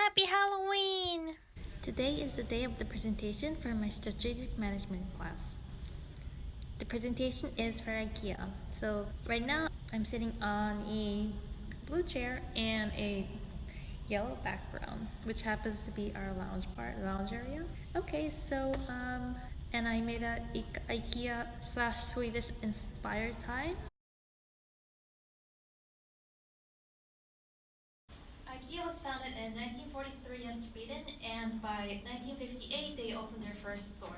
Happy Halloween! Today is the day of the presentation for my strategic management class. The presentation is for Ikea. So right now I'm sitting on a blue chair and a yellow background, which happens to be our lounge area. Okay, so and I made a Ikea / Swedish inspired tie. Ikea was founded in 1943 in Sweden, and by 1958 they opened their first store.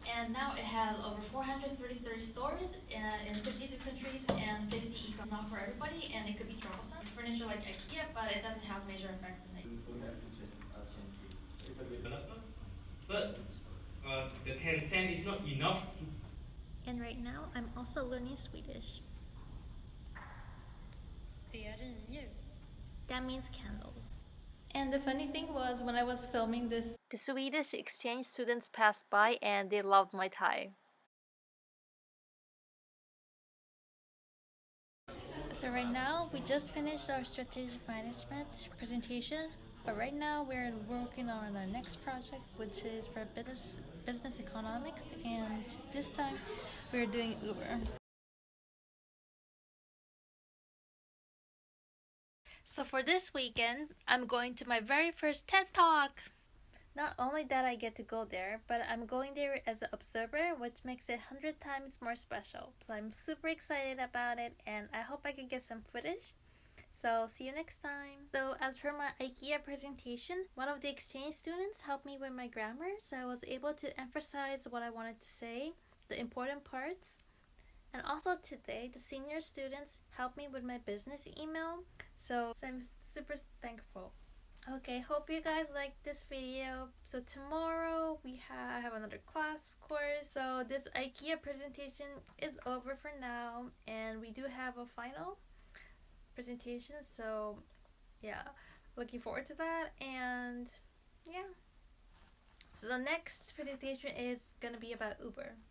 And now it has over 433 stores in 52 countries and 50 e-commerce. Not for everybody, and it could be troublesome. Furniture like Ikea, but it doesn't have major effects in it. But the 10 is not enough. And right now I'm also learning Swedish. That means candles. And the funny thing was, when I was filming this, the Swedish exchange students passed by and they loved my tie. So right now, we just finished our strategic management presentation, but right now we're working on our next project, which is for business economics, and this time we're doing Uber. So for this weekend, I'm going to my very first TED Talk! Not only that I get to go there, but I'm going there as an observer, which makes it 100 times more special. So I'm super excited about it, and I hope I can get some footage. So see you next time. So as for my Ikea presentation, one of the exchange students helped me with my grammar, so I was able to emphasize what I wanted to say, the important parts. And also today, the senior students helped me with my business email, so I'm super thankful. Okay, hope you guys liked this video. So tomorrow I have another class, of course. So this Ikea presentation is over for now, and we do have a final presentation. So yeah, looking forward to that. And yeah, so the next presentation is gonna be about Uber.